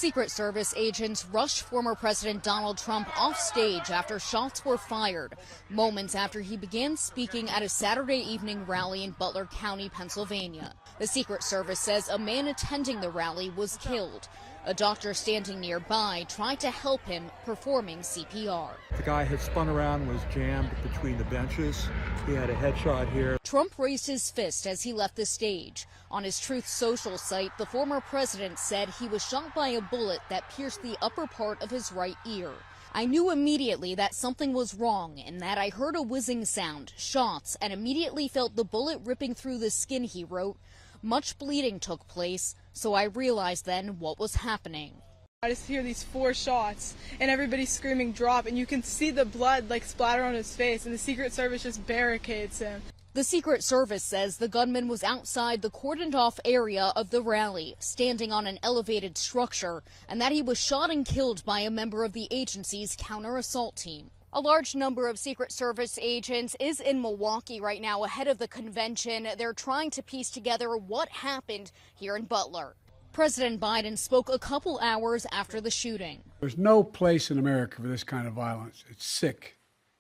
Secret Service agents rushed former President Donald Trump off stage after shots were fired, moments after he began speaking at a Saturday evening rally in Butler County, Pennsylvania. The Secret Service says a man attending the rally was killed. A doctor standing nearby tried to help him, performing CPR. The guy had spun around, was jammed between the benches. He had a headshot here. Trump raised his fist as he left the stage. On his Truth Social site, the former president said he was shot by a bullet that pierced the upper part of his right ear. I knew immediately that something was wrong and that I heard a whizzing sound, shots, and immediately felt the bullet ripping through the skin, he wrote. Much bleeding took place, so I realized then what was happening. I just hear these 4 shots and everybody's screaming drop, and you can see the blood splatter on his face, and the Secret Service just barricades him. The Secret Service says the gunman was outside the cordoned-off area of the rally, standing on an elevated structure, and that he was shot and killed by a member of the agency's counter-assault team. A large number of Secret Service agents is in Milwaukee right now ahead of the convention. They're trying to piece together what happened here in Butler. President Biden spoke a couple hours after the shooting. There's no place in America for this kind of violence. It's sick.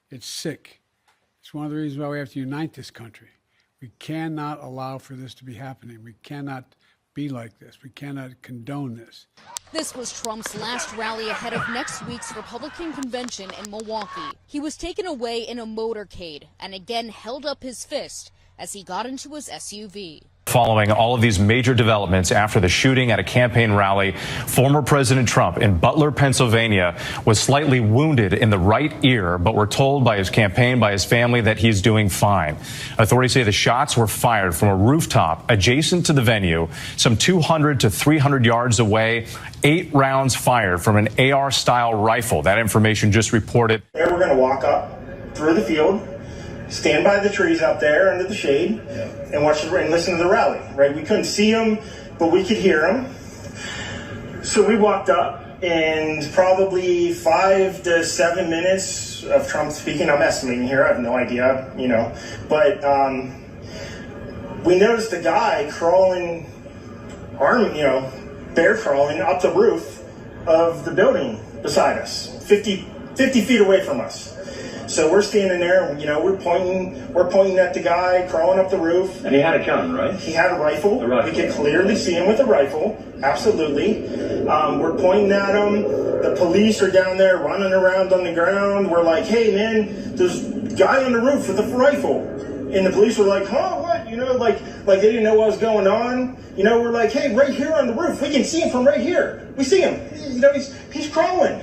It's sick. It's one of the reasons why we have to unite this country. We cannot allow for this to be happening. We cannot be like this. We cannot condone this. This was Trump's last rally ahead of next week's Republican convention in Milwaukee. He was taken away in a motorcade and again held up his fist as he got into his SUV. Following all of these major developments after the shooting at a campaign rally, former President Trump in Butler, Pennsylvania, was slightly wounded in the right ear, but we're told by his campaign, by his family, that he's doing fine. Authorities say the shots were fired from a rooftop adjacent to the venue, some 200 to 300 yards away. 8 rounds fired from an AR-style rifle. That information just reported. We're going to walk up through the field, stand by the trees out there under the shade, and watch and listen to the rally, right? We couldn't see them, but we could hear them. So we walked up, and probably 5 to 7 minutes of Trump speaking. I'm estimating here, I have no idea, but we noticed a guy crawling, bear crawling up the roof of the building beside us, 50 feet away from us. So we're standing there, and, we're pointing at the guy crawling up the roof. And he had a gun, right? He had a rifle. We could clearly see him with a rifle. Absolutely. We're pointing at him. The police are down there running around on the ground. We're like, hey, man, there's a guy on the roof with a rifle. And the police were like, huh, what? Like they didn't know what was going on. We're like, hey, right here on the roof. We can see him from right here. We see him. He's crawling.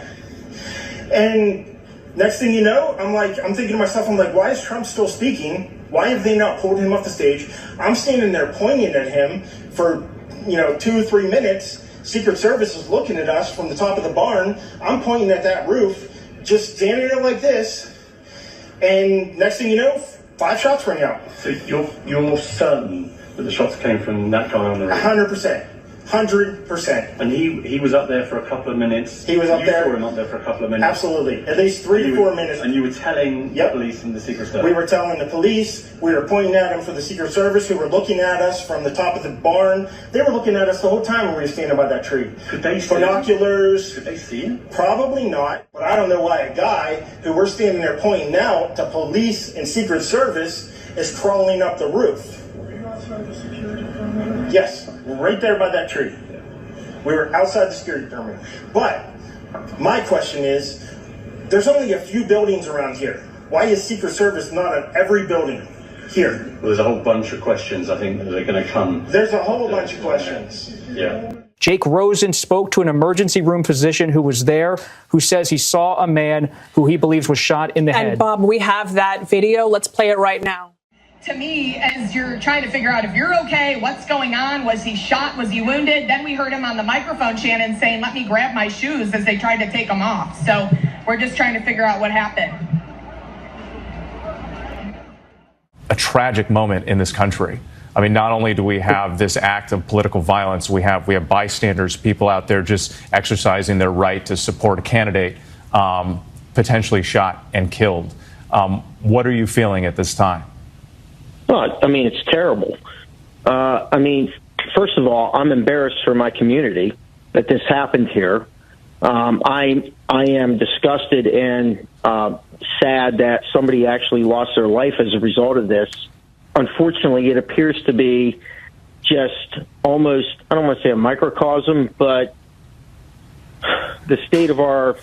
And next thing you know, I'm thinking to myself, why is Trump still speaking? Why have they not pulled him off the stage? I'm standing there pointing at him for, 2 or 3 minutes. Secret Service is looking at us from the top of the barn. I'm pointing at that roof, just standing there like this. And next thing you know, 5 shots rang out. So you're certain that the shots came from that guy on the roof? 100%. 100%. And he was up there for a couple of minutes. He was up there. You saw him up there for a couple of minutes. Absolutely. At least 3 to 4 minutes. And you were telling the police and the Secret Service? We were telling the police. We were pointing at them for the Secret Service, who were looking at us from the top of the barn. They were looking at us the whole time when we were standing by that tree. Could they see binoculars? Could they see him? Probably not. But I don't know why a guy who we're standing there pointing out to police and Secret Service is crawling up the roof. Were you outside the security perimeter? Yes, right there by that tree. We were outside the security perimeter. But my question is, there's only a few buildings around here. Why is Secret Service not at every building here? Well, there's a whole bunch of questions, I think, that are going to come. There's a whole bunch of questions. Yeah. Jake Rosen spoke to an emergency room physician who was there, who says he saw a man who he believes was shot in the head. And Bob, we have that video. Let's play it right now. To me, as you're trying to figure out if you're okay, what's going on, was he shot, was he wounded? Then we heard him on the microphone, Shannon, saying, let me grab my shoes as they tried to take them off. So we're just trying to figure out what happened. A tragic moment in this country. I mean, not only do we have this act of political violence, we have bystanders, people out there just exercising their right to support a candidate, potentially shot and killed. What are you feeling at this time? Well, it's terrible. First of all, I'm embarrassed for my community. that this happened here. I am disgusted and sad that somebody actually lost their life as a result of this. Unfortunately, it appears to be just almost, I don't want to say a microcosm, but the state of our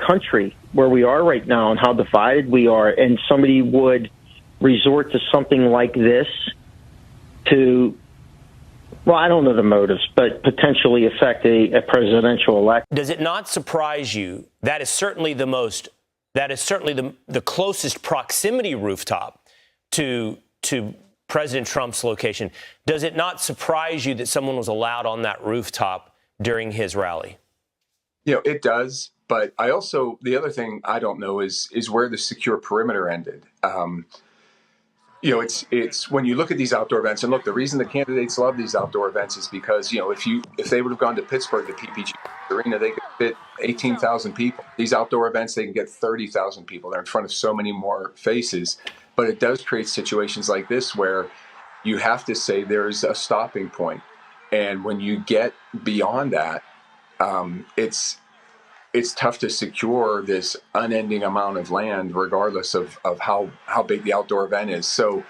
country, where we are right now and how divided we are, and somebody would resort to something like this to, well, I don't know the motives, but potentially affect a presidential election. Does it not surprise you? That is certainly the closest proximity rooftop to President Trump's location. Does it not surprise you that someone was allowed on that rooftop during his rally? You know, it does. But I also, the other thing I don't know is where the secure perimeter ended. You know, it's when you look at these outdoor events, and look, the reason the candidates love these outdoor events is because, you know, if they would have gone to Pittsburgh, the PPG Arena, they could fit 18,000 people. These outdoor events, they can get 30,000 people. They're in front of so many more faces. But it does create situations like this where you have to say there's a stopping point. And when you get beyond that, it's tough to secure this unending amount of land, regardless of how big the outdoor event is. So,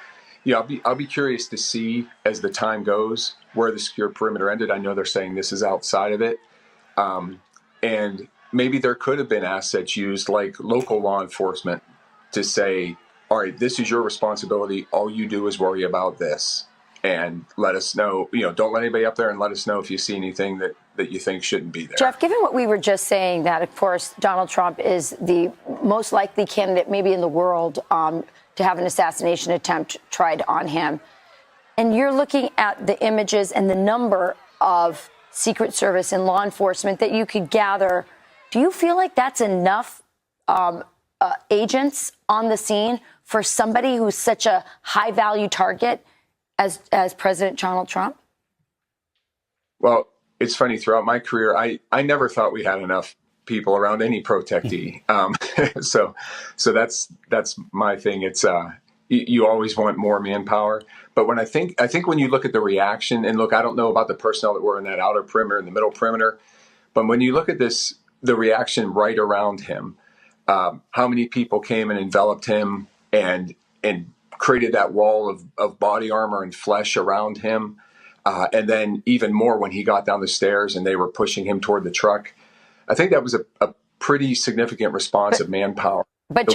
yeah, I'll be curious to see as the time goes where the secure perimeter ended. I know they're saying this is outside of it, and maybe there could have been assets used, like local law enforcement, to say, all right, this is your responsibility. All you do is worry about this, and let us know. You know, don't let anybody up there, and let us know if you see anything that you think shouldn't be there. Jeff, given what we were just saying, that, of course, Donald Trump is the most likely candidate maybe in the world to have an assassination attempt tried on him, and you're looking at the images and the number of Secret Service and law enforcement that you could gather, do you feel like that's enough agents on the scene for somebody who's such a high-value target as President Donald Trump? Well, it's funny, throughout my career, I never thought we had enough people around any protectee. So that's my thing. It's you always want more manpower. But when I think when you look at the reaction, and look, I don't know about the personnel that were in that outer perimeter and the middle perimeter, but when you look at this, the reaction right around him, how many people came and enveloped him and created that wall of body armor and flesh around him. And then even more when he got down the stairs and they were pushing him toward the truck. I think that was a pretty significant response of manpower. But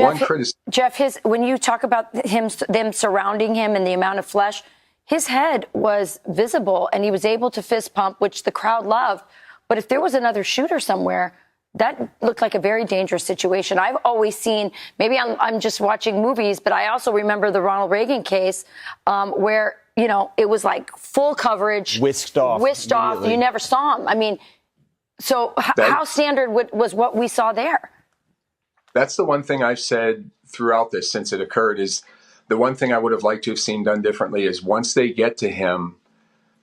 Jeff, when you talk about them surrounding him and the amount of flesh, his head was visible and he was able to fist pump, which the crowd loved. But if there was another shooter somewhere, that looked like a very dangerous situation. I've always seen, maybe I'm just watching movies, but I also remember the Ronald Reagan case where, you know, it was like full coverage. Whisked off. You never saw him. I mean, so how standard was what we saw there? That's the one thing I've said throughout this since it occurred is the one thing I would have liked to have seen done differently is once they get to him,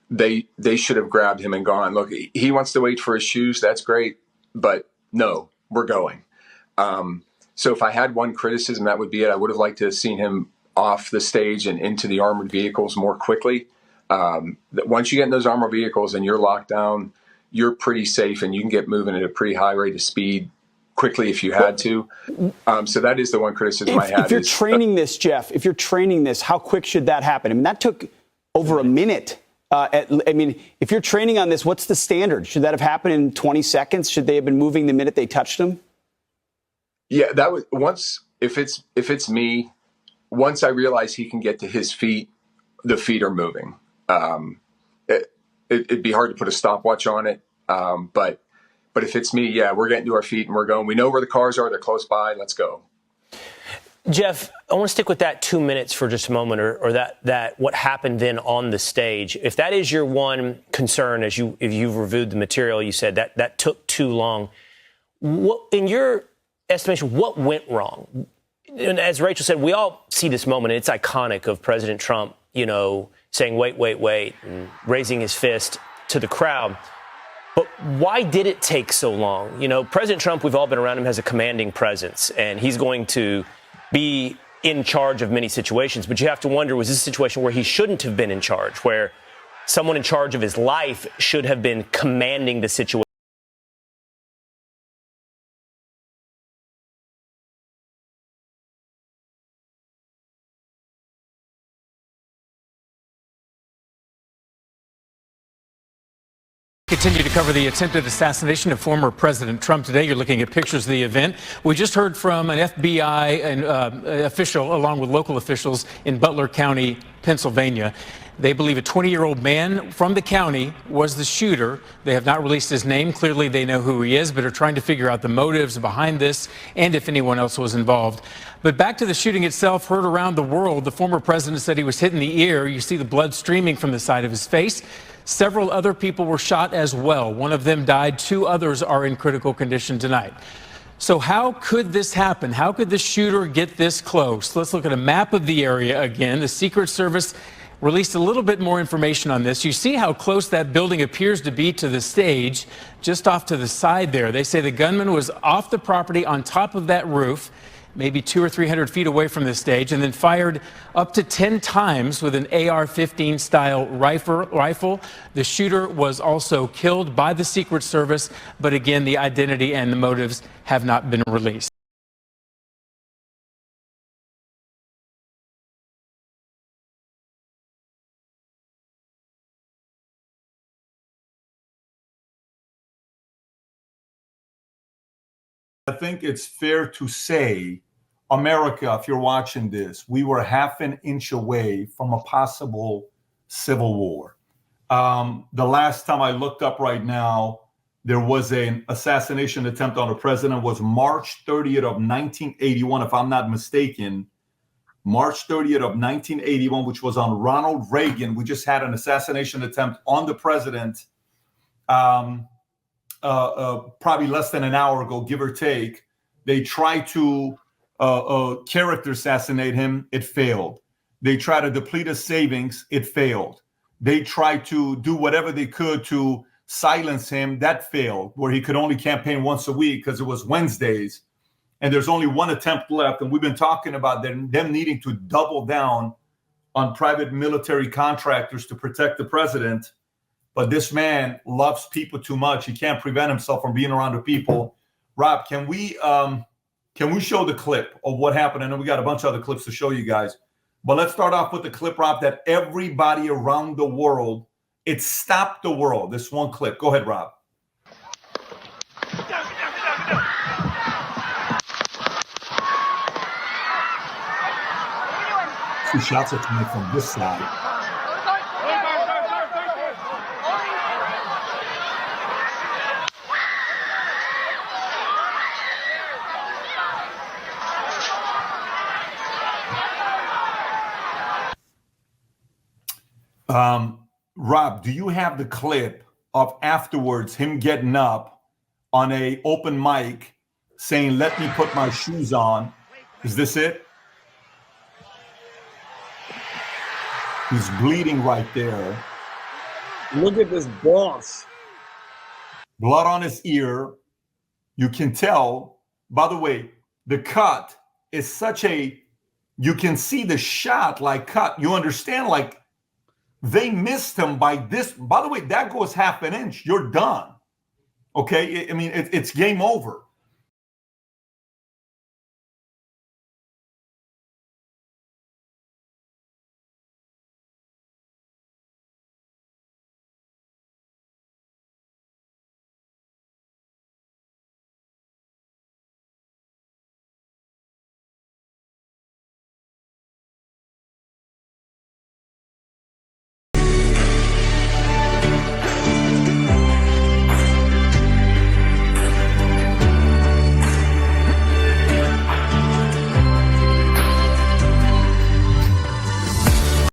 they should have grabbed him and gone, look, he wants to wait for his shoes. That's great. But no, we're going. So if I had one criticism, that would be it. I would have liked to have seen him off the stage and into the armored vehicles more quickly. Once you get in those armored vehicles and you're locked down, you're pretty safe and you can get moving at a pretty high rate of speed quickly if you had to. So that is the one criticism I had. If you're training this, Jeff, how quick should that happen? I mean, that took over a minute. If you're training on this, what's the standard? Should that have happened in 20 seconds? Should they have been moving the minute they touched him? Yeah, that was if it's me, once I realize he can get to his feet, the feet are moving. It'd be hard to put a stopwatch on it. But if it's me, yeah, we're getting to our feet and we're going. We know where the cars are. They're close by. Let's go. Jeff, I want to stick with that 2 minutes for just a moment, or that what happened then on the stage. If that is your one concern, if you've reviewed the material, you said that took too long. What, in your estimation, what went wrong? And as Rachel said, we all see this moment, and it's iconic of President Trump, you know, saying, wait, and raising his fist to the crowd. But why did it take so long? You know, President Trump, we've all been around him, has a commanding presence, and he's going to be in charge of many situations. But you have to wonder, was this a situation where he shouldn't have been in charge, where someone in charge of his life should have been commanding the situation? Continue to cover the attempted assassination of former President Trump today. You're looking at pictures of the event. We just heard from an FBI official, along with local officials in Butler County, Pennsylvania. They believe a 20-year-old man from the county was the shooter. They have not released his name. Clearly, they know who he is, but are trying to figure out the motives behind this and if anyone else was involved. But back to the shooting itself, heard around the world. The former president said he was hit in the ear. You see the blood streaming from the side of his face. Several other people were shot as well. One of them died. 2 others are in critical condition tonight. So how could this happen? How could the shooter get this close? Let's look at a map of the area again. The Secret Service released a little bit more information on this. You see how close that building appears to be to the stage, just off to the side there. They say the gunman was off the property on top of that roof, maybe 200 or 300 feet away from the stage, and then fired up to 10 times with an AR-15 style rifle. The shooter was also killed by the Secret Service, but again, the identity and the motives have not been released. I think it's fair to say, America, if you're watching this, we were half an inch away from a possible civil war. The last time I looked up right now, there was an assassination attempt on a president was March 30th of 1981, if I'm not mistaken. March 30th of 1981, which was on Ronald Reagan. We just had an assassination attempt on the president probably less than an hour ago, give or take. They tried to character assassinate him. It failed. They tried to deplete his savings. It failed. They tried to do whatever they could to silence him. That failed, where he could only campaign once a week because it was Wednesdays. And there's only one attempt left. And we've been talking about them needing to double down on private military contractors to protect the president. But this man loves people too much. He can't prevent himself from being around the people. Rob, can we show the clip of what happened? I know we got a bunch of other clips to show you guys. But let's start off with the clip, Rob, that everybody around the world, it stopped the world. This one clip. Go ahead, Rob. 2 shots are coming from this side. Rob, do you have the clip of afterwards him getting up on a open mic saying, "Let me put my shoes on"? Is this it? He's bleeding right there. Look at this boss. Blood on his ear. You can tell. By the way, the cut is such a, you can see the shot like cut. You understand, like, they missed him by this. By the way, that goes half an inch. You're done. Okay? I mean, it's game over.